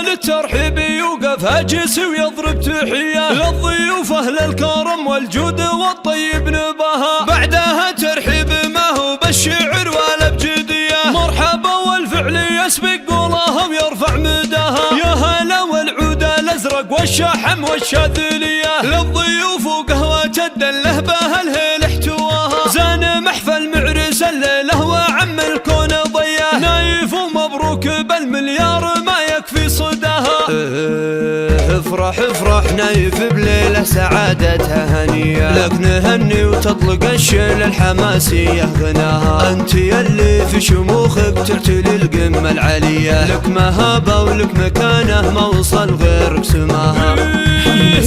للترحيب يوقف هاجس ويضرب تحية للضيوف أهل الكرم والجود والطيب نباها. بعدها ترحيب ما هو بالشعر ولا بجدية، مرحبا والفعل يسبق قولها ويرفع مداها. يا هلا والعود الأزرق والشحم والشاذلية للضيوف وقهوة الدله بها الهيل احتواها. زان محفل معرس الليلة وعم الكون ضياه، نايف ومبروك بالمليار ما يكفي صداها. افرح افرح نايف بليلة سعادتها هنية، لك نهني وتطلق الشيل الحماسية غناها. انت يلي في شموخك تعتلي القمة العالية، لك مهابة ولك مكانه ما وصل غيرك سماها.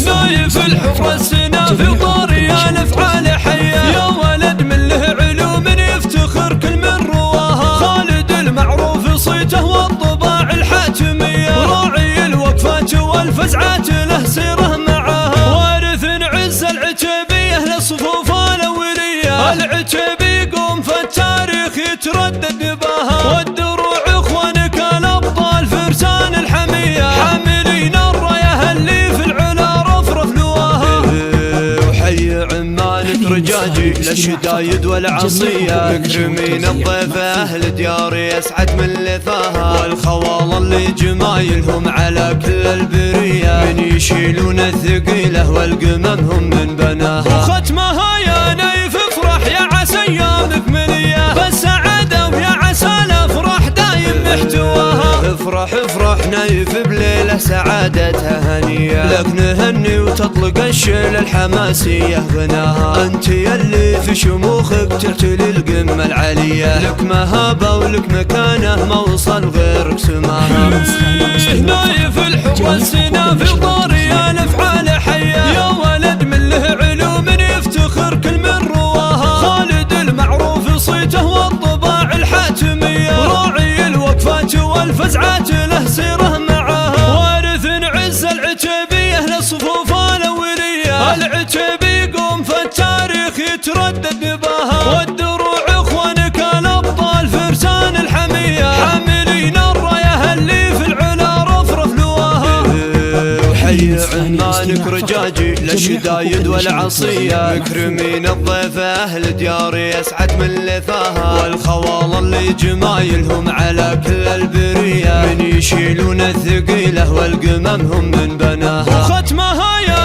نايف الحفرة السنافي وطاري الافعال حية، يا ولد من له علوم يفتخر كل من رواها. خالد المعروف صيته والطباع الحاتمية، راعي الوقفات والفزعات له سيره معاها. وارث عز العتيبية للصفوف الأولية، العتيبي يقوم في التاريخ يتردد نباها. والدروع اخوانك الابطال فرسان الحمية، حاملين الراية اللي في العلا رفرف لواها. وحي عمالك رجاجي للشدايد والعصية، مكرمين الضيف اهل دياري يسعد من لفاها. والخوال اللي جمايلهم على كل البرية، من يشيلون الثقيلة والقمم من بناها. وختمها يا نايف افرح يا عسى ايامك منية بالسعادة، ويا عسى الافراح دايم محتواها. افرح افرح نايف بليلة سعادتها هنية، لك نهني وتطلق الشيل الحماسية غناها. انت يلي في شموخك تعتلي القمة العالية، لك مهابة ولك مكانه ما وصل غيرك سماها. نايف الحوى السنافي وطاري الافعال حية، يا ولد من له علوم يفتخر كل من رواها. خالد المعروف صيته والطباع الحاتمية، راعي الوقفات والفزعات له سيره معاها. وارث عز العتيبية للصفوف الأولية، العتيبي يقوم في التاريخ يتردد نباها. والدروع اخوانك الابطال فرسان الحمية، حاملين الراية اللي في العلا رفرف لواها. وحي عمالك رجاجي للشدايد والعصية، مكرمين الضيف اهل دياري يسعد من لفاها. والخوال اللي جمايلهم على كل البرية، من يشيلون الثقيلة والقمم هم من بناها. وختمها يا